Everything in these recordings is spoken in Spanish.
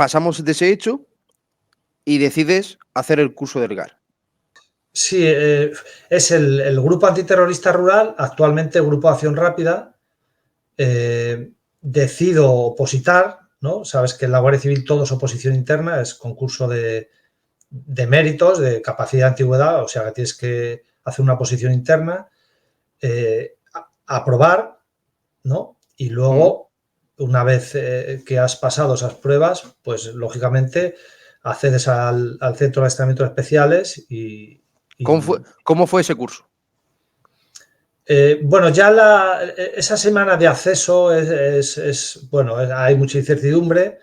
pasamos de ese hecho y decides hacer el curso del GAR. Sí, es el Grupo Antiterrorista Rural, actualmente Grupo de Acción Rápida. Decido opositar, ¿no? Sabes que en la Guardia Civil todo es oposición interna, es concurso de méritos, de capacidad de antigüedad, o sea que tienes que hacer una oposición interna, aprobar, ¿no? Y luego, una vez que has pasado esas pruebas, pues lógicamente accedes al Centro de Adiestramientos Especiales y ¿Cómo fue ese curso? Bueno, ya esa semana de acceso bueno, hay mucha incertidumbre.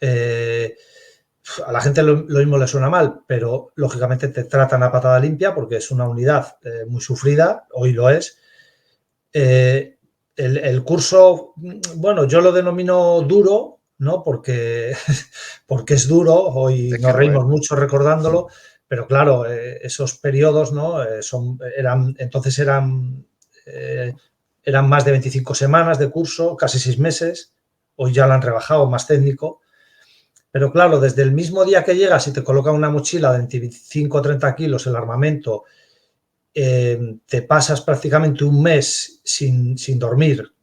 A la gente lo mismo le suena mal, pero lógicamente te tratan a patada limpia porque es una unidad muy sufrida, hoy lo es. El curso, bueno, yo lo denomino duro, ¿no? Porque es duro, hoy nos reímos mucho recordándolo, pero claro, esos periodos, ¿no? Entonces eran más de 25 semanas de curso, casi 6 meses, hoy ya lo han rebajado, más técnico, pero claro, desde el mismo día que llegas y te colocan una mochila de 25 o 30 kilos el armamento, te pasas prácticamente un mes sin dormir,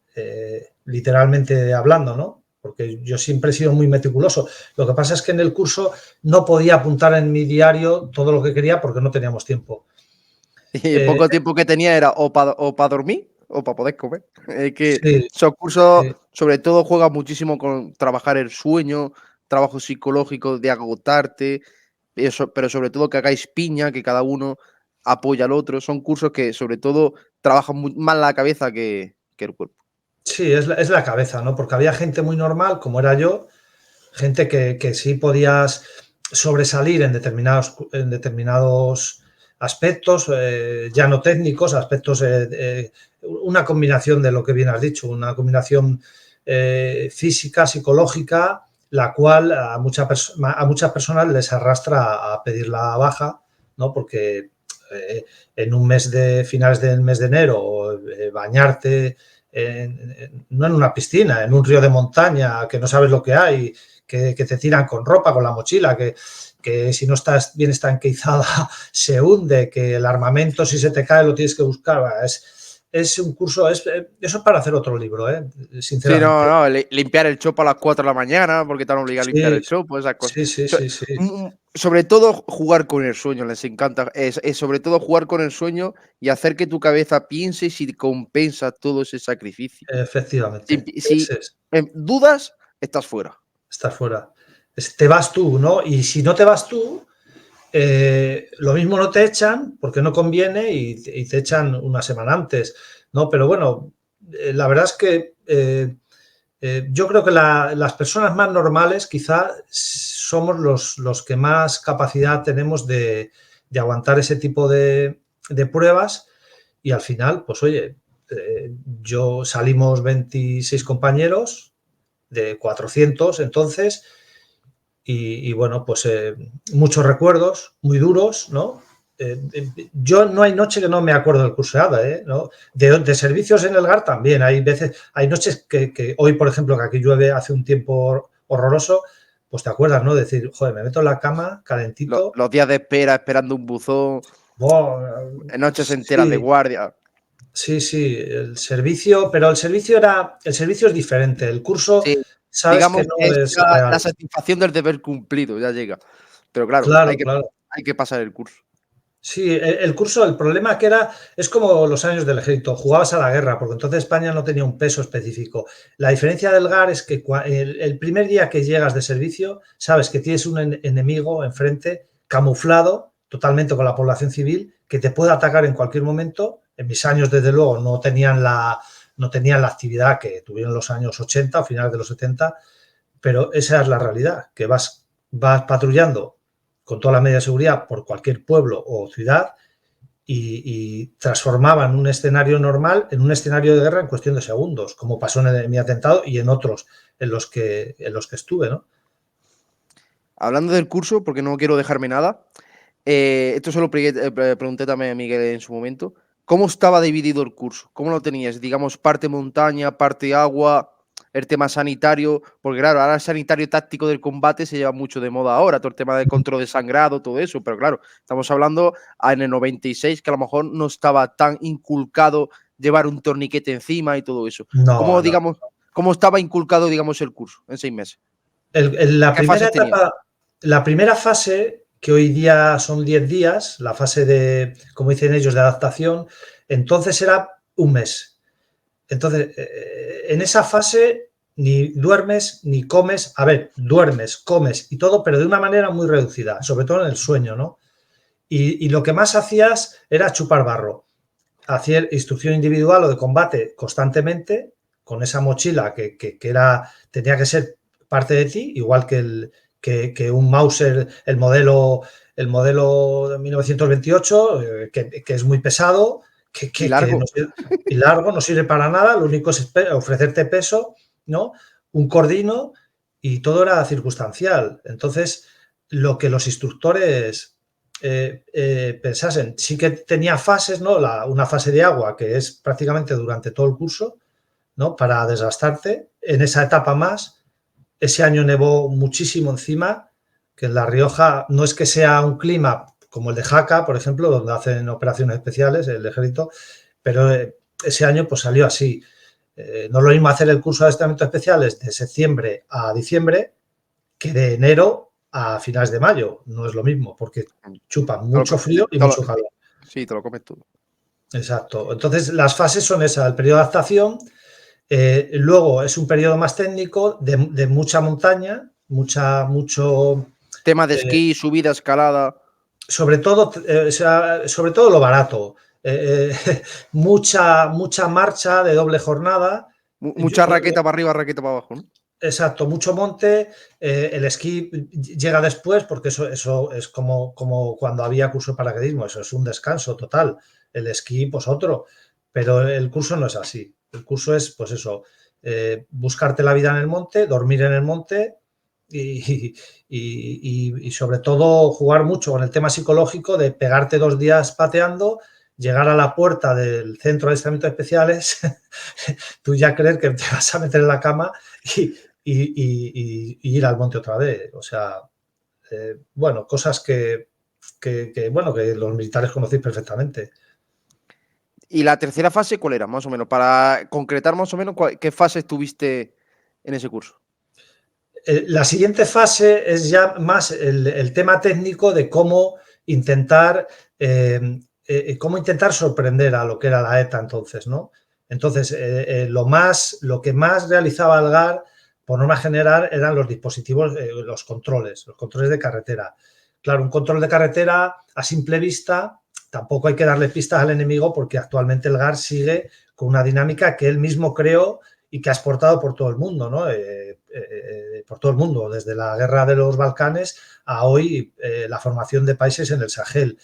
literalmente hablando, ¿no? Porque yo siempre he sido muy meticuloso. Lo que pasa es que en el curso no podía apuntar en mi diario todo lo que quería porque no teníamos tiempo. Y el poco tiempo que tenía era o para dormir o para poder comer. Es que Sí, esos cursos, sí. sobre todo, juegan muchísimo con trabajar el sueño, trabajo psicológico de agotarte, eso, pero sobre todo que hagáis piña, que cada uno apoya al otro. Son cursos que, sobre todo, trabajan más la cabeza que el cuerpo. Sí, es la cabeza, ¿no? Porque había gente muy normal, como era yo, gente que sí podías sobresalir en determinados aspectos, ya no técnicos, aspectos, una combinación de lo que bien has dicho, una combinación física, psicológica, la cual a muchas personas les arrastra a pedir la baja, ¿no? Porque en un mes de finales del mes de enero, bañarte no en una piscina, en un río de montaña, que no sabes lo que hay, que te tiran con ropa, con la mochila, que si no estás bien estanqueizada se hunde, que el armamento si se te cae lo tienes que buscar. Es un curso, eso es para hacer otro libro, Sí, sinceramente. no, limpiar el chopo a las 4 de la mañana porque te han obligado a limpiar Sí, el chopo, esas cosas. sí, sí, sí, sí. Sobre todo jugar con el sueño, les encanta. Es sobre todo jugar con el sueño y hacer que tu cabeza piense si compensa todo ese sacrificio. Efectivamente. Si dudas, estás fuera. Estás fuera. Te vas tú, ¿no? Y si no te vas tú, lo mismo no te echan porque no conviene y te echan una semana antes, ¿no? Pero bueno, la verdad es que yo creo que las personas más normales quizá somos los que más capacidad tenemos de aguantar ese tipo de pruebas y al final, pues oye, yo salimos 26 compañeros de 400 entonces y bueno, pues muchos recuerdos muy duros, ¿no? Yo no hay noche que no me acuerdo del curso de ADA, ¿no? De servicios en el GAR también, hay veces, hay noches que hoy, por ejemplo, que aquí llueve hace un tiempo horroroso, pues te acuerdas, ¿no? Decir, joder, me meto en la cama calentito. Los días de espera, esperando un buzón, Wow, noches enteras de sí, guardia. sí, sí, el servicio, pero el servicio es diferente, el curso Sí, sabes que digamos que no es es la real. satisfacción del deber cumplido, ya llega. Pero claro, Claro, claro. hay que pasar el curso. Sí, el curso, el problema que era, es como los años del ejército, jugabas a la guerra, porque entonces España no tenía un peso específico. La diferencia del GAR es que el primer día que llegas de servicio, sabes que tienes un enemigo enfrente, camuflado totalmente con la población civil, que te puede atacar en cualquier momento. En mis años, desde luego, no tenían la actividad que tuvieron en los años 80 o finales de los 70, pero esa es la realidad, que vas patrullando con toda la medida de seguridad por cualquier pueblo o ciudad y transformaban un escenario normal en un escenario de guerra en cuestión de segundos, como pasó en mi atentado y en otros en los que estuve, ¿no? Hablando del curso, porque no quiero dejarme nada, esto se lo pregunté también a Miguel en su momento. ¿Cómo estaba dividido el curso? ¿Cómo lo tenías? Digamos, parte montaña, parte agua. el tema sanitario, porque claro, ahora el sanitario táctico del combate se lleva mucho de moda ahora, todo el tema del control de sangrado, todo eso, pero claro, estamos hablando en el 96 que a lo mejor no estaba tan inculcado llevar un torniquete encima y todo eso. No, ¿Cómo, no. digamos, cómo estaba inculcado, digamos, el curso en 6 meses? La ¿Qué primera fases tenía? etapa, la primera fase, que hoy día son 10 días, la fase de, como dicen ellos, de adaptación, entonces era un mes. Entonces, en esa fase ni duermes ni comes, a ver, duermes, comes y todo, pero de una manera muy reducida, sobre todo en el sueño, ¿no? Y lo que más hacías era chupar barro, hacer instrucción individual o de combate constantemente, con esa mochila que era, tenía que ser parte de ti, igual que un Mauser, el modelo de 1928, que es muy pesado, Y no largo. sirve, y largo, no sirve para nada, lo único es ofrecerte peso, ¿no? Un cordino, y todo era circunstancial. Entonces, lo que los instructores pensasen, sí que tenía fases, ¿no? Una fase de agua que es prácticamente durante todo el curso, ¿no? Para desgastarte. En esa etapa más, ese año nevó muchísimo encima, que en La Rioja no es que sea un clima como el de Jaca, por ejemplo, donde hacen operaciones especiales, el ejército, pero ese año pues salió así. No es lo mismo hacer el curso de adiestramientos especiales de septiembre a diciembre que de enero a finales de mayo. No es lo mismo, porque chupan mucho frío y mucho calor. Sí, te lo comes todo. Exacto. Entonces, las fases son esas, el periodo de adaptación, luego es un periodo más técnico de mucha montaña, mucho, Tema de esquí, subida, escalada. sobre todo lo barato, mucha marcha de doble jornada. Mucha raqueta para arriba, raqueta para abajo, ¿no? Exacto, mucho monte, el esquí llega después porque eso es como cuando había curso de paracaidismo, eso es un descanso total, el esquí pues otro, pero el curso no es así, el curso es pues eso, buscarte la vida en el monte, dormir en el monte y sobre todo jugar mucho con el tema psicológico de pegarte 2 días pateando, llegar a la puerta del centro de adiestramientos especiales, tú ya creer que te vas a meter en la cama y ir al monte otra vez. O sea, bueno, cosas bueno, que los militares conocéis perfectamente. ¿Y la tercera fase cuál era, más o menos? Para concretar más o menos qué fase estuviste en ese curso. La siguiente fase es ya más el tema técnico de cómo intentar sorprender a lo que era la ETA entonces, ¿no? Entonces, lo que más realizaba el GAR, por norma general, eran los dispositivos, los controles de carretera. Claro, un control de carretera a simple vista, tampoco hay que darle pistas al enemigo porque actualmente el GAR sigue con una dinámica que él mismo creó y que ha exportado por todo el mundo, ¿no? Por todo el mundo, desde la guerra de los Balcanes a hoy la formación de países en el Sahel.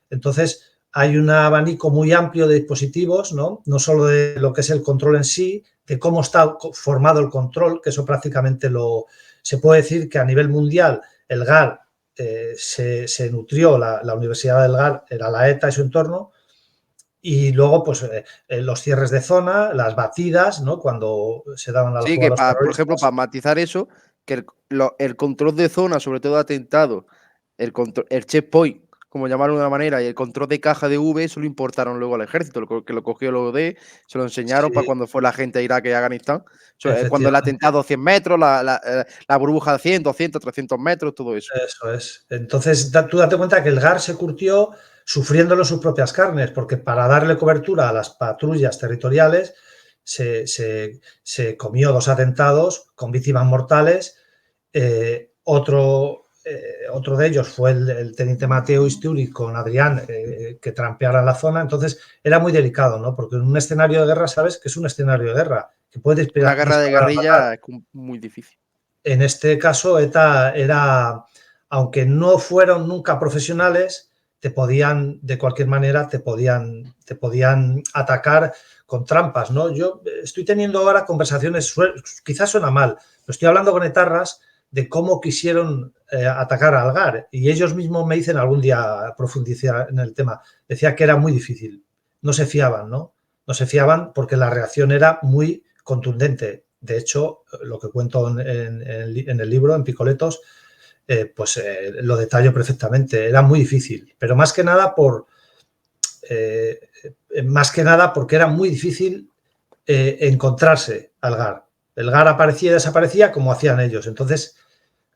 Entonces, hay un abanico muy amplio de dispositivos, ¿no? No solo de lo que es el control en sí, de cómo está formado el control, que eso prácticamente se puede decir que a nivel mundial el GAR se nutrió, la Universidad del GAR era la ETA y su entorno, y luego, pues, los cierres de zona, las batidas, ¿no? Cuando se daban a la Sí, fuga a que los por ejemplo, terroristas. para matizar eso, que el control de zona, sobre todo de atentado, el checkpoint, como llamarlo de una manera, y el control de caja de V, eso lo importaron luego al ejército, que lo cogió luego se lo enseñaron para Sí, cuando fue la gente a Irak y Afganistán. Cuando el efectivamente, atentado 100 metros, la burbuja de 100, 200, 300 metros, todo eso. eso es. Entonces, tú date cuenta que el GAR se curtió sufriéndolo en sus propias carnes, porque para darle cobertura a las patrullas territoriales se comió 2 atentados con víctimas mortales. Otro de ellos fue el teniente Mateo Isturi con Adrián, que trampeara la zona. Entonces, era muy delicado, ¿no? Porque en un escenario de guerra, sabes que es un escenario de guerra, que puede Una guerra de disparar a matar. guerrilla es muy difícil. En este caso, ETA era, aunque no fueron nunca profesionales, de cualquier manera, te podían atacar con trampas, ¿no? Yo estoy teniendo ahora conversaciones, quizás suena mal, pero estoy hablando con etarras de cómo quisieron atacar a Algar, y ellos mismos me dicen, algún día profundizar en el tema, decía que era muy difícil, no se fiaban, ¿no? No se fiaban porque la reacción era muy contundente. De hecho, lo que cuento en el libro, en Picoletos, lo detallo perfectamente. Era muy difícil, pero más que nada porque era muy difícil encontrarse al GAR. El GAR aparecía y desaparecía como hacían ellos. Entonces,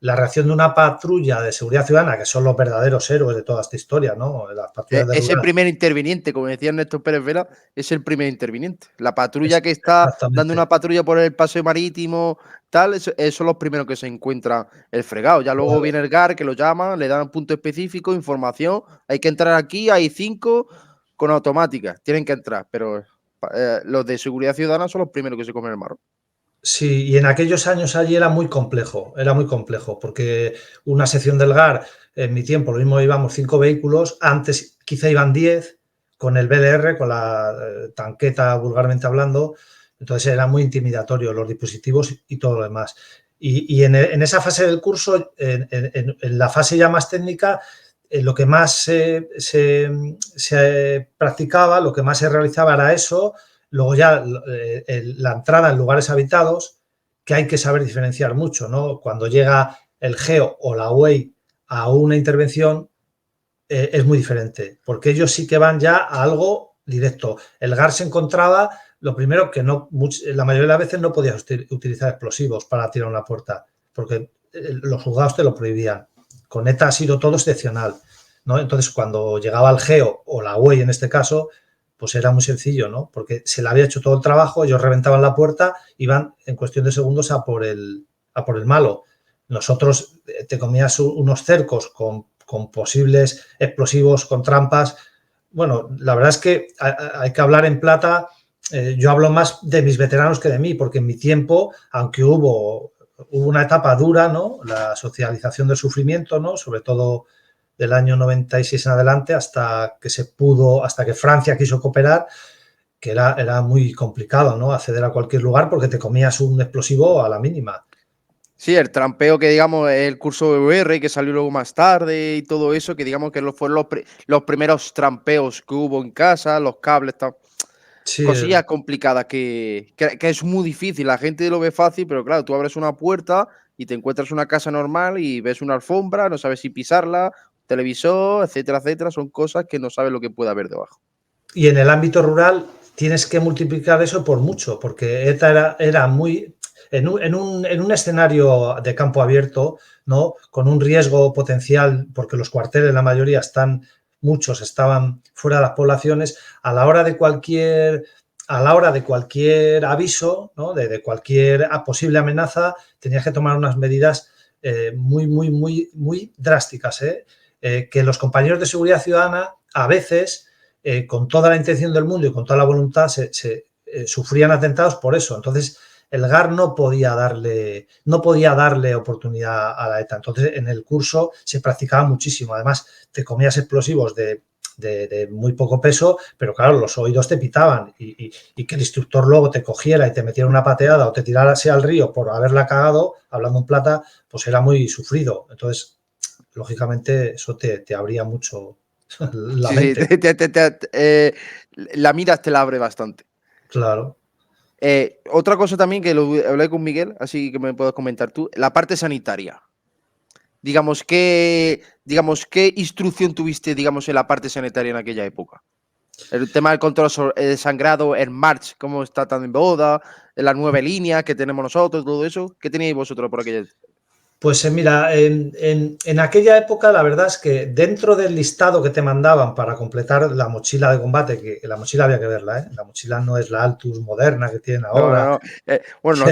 la reacción de una patrulla de seguridad ciudadana, que son los verdaderos héroes de toda esta historia, ¿no? Las patrullas de Es el rural. primer interviniente, como decía Néstor Pérez Vera, es el primer interviniente. La patrulla que está dando Exactamente. una patrulla por el paseo marítimo, tal, esos son los primeros que se encuentran el fregado. Ya luego Claro. viene el GAR, que lo llaman, le dan un punto específico, información. Hay que entrar aquí, hay 5 con automática, tienen que entrar, pero los de seguridad ciudadana son los primeros que se comen el marrón. Sí, y en aquellos años allí era muy complejo, porque una sección del GAR, en mi tiempo, lo mismo íbamos 5 vehículos, antes quizá iban 10, con el BLR, con la tanqueta vulgarmente hablando, entonces era muy intimidatorio los dispositivos y todo lo demás. Y en esa fase del curso, en la fase ya más técnica, lo que más se practicaba, lo que más se realizaba era eso. Luego ya la entrada en lugares habitados, que hay que saber diferenciar mucho, ¿no? Cuando llega el GEO o la UEI a una intervención, es muy diferente, porque ellos sí que van ya a algo directo. El GAR se encontraba, lo primero que la mayoría de las veces no podías utilizar explosivos para tirar una puerta, porque los juzgados te lo prohibían. Con ETA ha sido todo excepcional, ¿no? Entonces, cuando llegaba el GEO o la UEI en este caso, pues era muy sencillo, ¿no? Porque se le había hecho todo el trabajo, ellos reventaban la puerta, iban en cuestión de segundos a por el malo. Nosotros te comías unos cercos con posibles explosivos, con trampas. Bueno, la verdad es que hay que hablar en plata. Yo hablo más de mis veteranos que de mí, porque en mi tiempo, aunque hubo una etapa dura, ¿no? La socialización del sufrimiento, ¿no? Sobre todo del año 96 en adelante, hasta que Francia quiso cooperar, que era muy complicado, ¿no? Acceder a cualquier lugar porque te comías un explosivo a la mínima. Sí, el trampeo que digamos es el curso de VR que salió luego más tarde y todo eso, que digamos que fueron los primeros trampeos que hubo en casa, los cables, Sí, cosillas complicadas que es muy difícil. La gente lo ve fácil, pero claro, tú abres una puerta y te encuentras una casa normal y ves una alfombra, no sabes si pisarla, televisor, etcétera, etcétera. Son cosas que no sabes lo que puede haber debajo. y en el ámbito rural tienes que multiplicar eso por mucho, porque ETA era muy... En un escenario de campo abierto, ¿no? Con un riesgo potencial, porque los cuarteles, la mayoría, muchos estaban fuera de las poblaciones, a la hora de cualquier aviso, ¿no? de cualquier posible amenaza, tenías que tomar unas medidas muy, muy, muy, muy drásticas, que los compañeros de seguridad ciudadana a veces, con toda la intención del mundo y con toda la voluntad, sufrían atentados por eso. Entonces, el GAR no podía darle oportunidad a la ETA. Entonces, en el curso se practicaba muchísimo. Además, te comías explosivos de muy poco peso, pero claro, los oídos te pitaban y que el instructor luego te cogiera y te metiera una pateada o te tirara así al río por haberla cagado, hablando en plata, pues era muy sufrido. Entonces, lógicamente, eso te abría mucho la Sí, sí, mente. la miras te la abre bastante. Claro. Otra cosa también que lo hablé con Miguel, así que me puedes comentar tú, la parte sanitaria. ¿Qué instrucción tuviste, digamos, en la parte sanitaria en aquella época? El tema del control de sangrado, el March, cómo está tan en boda, la nueva línea que tenemos nosotros, todo eso. ¿Qué teníais vosotros por aquella? Pues mira, en aquella época la verdad es que dentro del listado que te mandaban para completar la mochila de combate, que la mochila había que verla, ¿eh? La mochila no es la Altus moderna que tienen No, no, ahora. no. Bueno,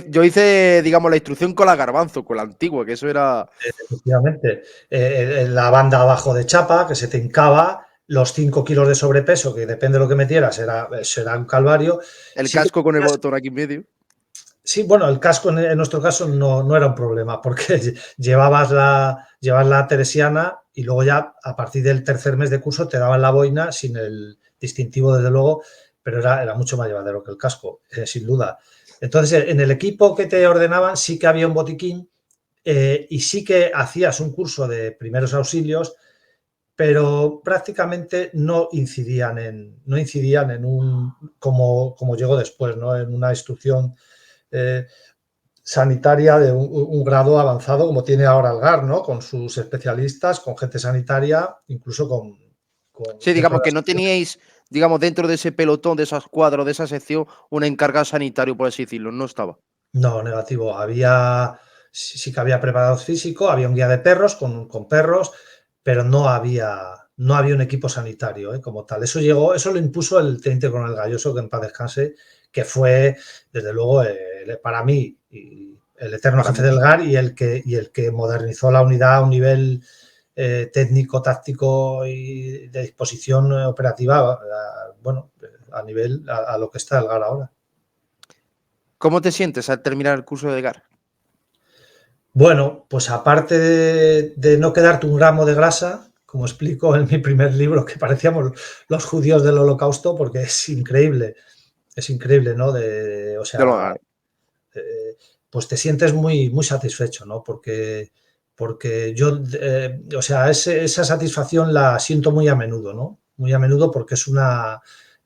yo hice, digamos, la instrucción con la Garbanzo, con la antigua, que eso era Efectivamente, la banda abajo de chapa que se te hincaba, los 5 kilos de sobrepeso, que depende de lo que metieras, será un calvario. el Sí que casco con el botón aquí en medio. Sí, bueno, el casco en nuestro caso no era un problema porque llevabas la teresiana y luego ya a partir del tercer mes de curso te daban la boina sin el distintivo, desde luego, pero era mucho más llevadero que el casco, sin duda. Entonces, en el equipo que te ordenaban sí que había un botiquín, y sí que hacías un curso de primeros auxilios, pero prácticamente no incidían en como llegó después, ¿no? En una instrucción sanitaria de un grado avanzado como tiene ahora el GAR, ¿no? Con sus especialistas, con gente sanitaria, incluso con Sí, dentro digamos de que la no sección. teníais, digamos, dentro de ese pelotón, de esa escuadra, de esa sección, un encargado sanitario, por así decirlo, no estaba. No, negativo. Sí que había preparador físico, había un guía de perros con perros, pero no había un equipo sanitario, como tal. Eso lo impuso el teniente coronel Galloso, que en paz descanse, que fue, desde luego, para mí, el eterno Para jefe del muchos. GAR y el que modernizó la unidad a un nivel técnico, táctico y de disposición operativa, bueno, a nivel a lo que está el GAR ahora. ¿Cómo te sientes al terminar el curso de GAR? Bueno, pues aparte de no quedarte un gramo de grasa, como explico en mi primer libro, que parecíamos los judíos del Holocausto, porque es increíble, ¿no? O De sea, lo- pues te sientes muy, muy satisfecho, ¿no? Porque yo, o sea, esa satisfacción la siento muy a menudo, ¿no? Muy a menudo porque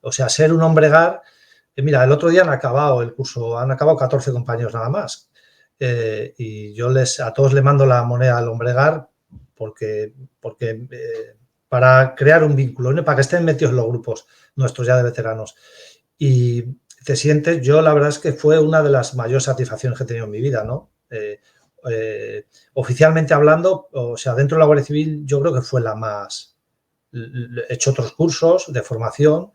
o sea, ser un hombre GAR, mira, el otro día han acabado el curso, han acabado 14 compañeros nada más. Y yo a todos le mando la moneda al Ombregar porque para crear un vínculo, ¿no? Para que estén metidos en los grupos nuestros ya de veteranos. Y te sientes, yo la verdad es que fue una de las mayores satisfacciones que he tenido en mi vida, ¿no? Oficialmente hablando, o sea, dentro de la Guardia Civil yo creo que fue la más. He hecho otros cursos de formación,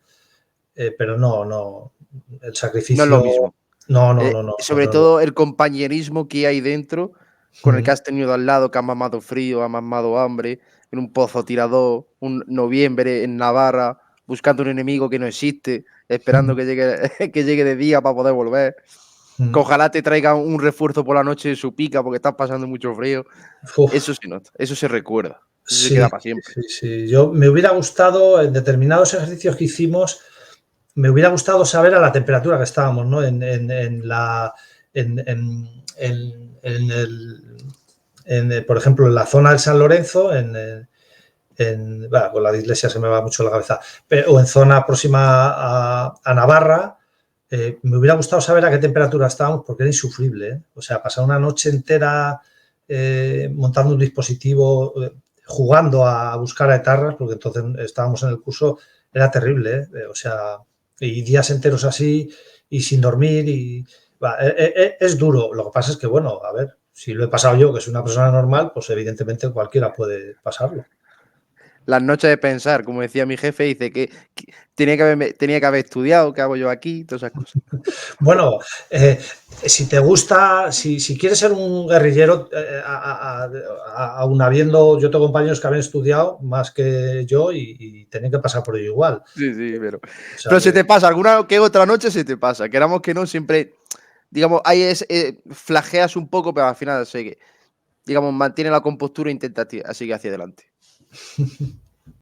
pero no, el no es lo sacrificio, mismo. no, no, no, no, Sobre no, no. todo el compañerismo que hay dentro, con el que Mm. has tenido al lado, que has mamado frío, has mamado hambre, en un pozo tirador, un noviembre en Navarra, buscando un enemigo que no existe, esperando que llegue, que llegue de día para poder volver. Que Mm. ojalá te traigan un refuerzo por la noche de su pica porque estás pasando mucho frío. Eso Uf, se nota, eso se recuerda, eso se sí, queda para siempre. sí, sí. Yo me hubiera gustado, en determinados ejercicios que hicimos, me hubiera gustado saber a la temperatura que estábamos, ¿no? Por ejemplo, en la zona del San Lorenzo, bueno, con la iglesia se me va mucho la cabeza, o en zona próxima a Navarra, me hubiera gustado saber a qué temperatura estábamos porque era insufrible, ¿eh? O sea, pasar una noche entera montando un dispositivo, jugando a buscar a etarras, porque entonces estábamos en el curso, era terrible, ¿eh? O sea, y días enteros así y sin dormir es duro. Lo que pasa es que, bueno, a ver, si lo he pasado yo, que soy una persona normal, pues evidentemente cualquiera puede pasarlo. Las noches de pensar, como decía mi jefe, dice que tenía que haber estudiado, ¿qué hago yo aquí? Todas esas cosas. Bueno, si te gusta, si quieres ser un guerrillero, aún habiendo, yo tengo compañeros que habían estudiado más que yo y tenían que pasar por ello igual. Sí, sí, O sea pero se que, te pasa, alguna que otra noche se te pasa, queramos que no, siempre, digamos, ahí flageas un poco, pero al final digamos, mantiene la compostura e intenta seguir hacia adelante.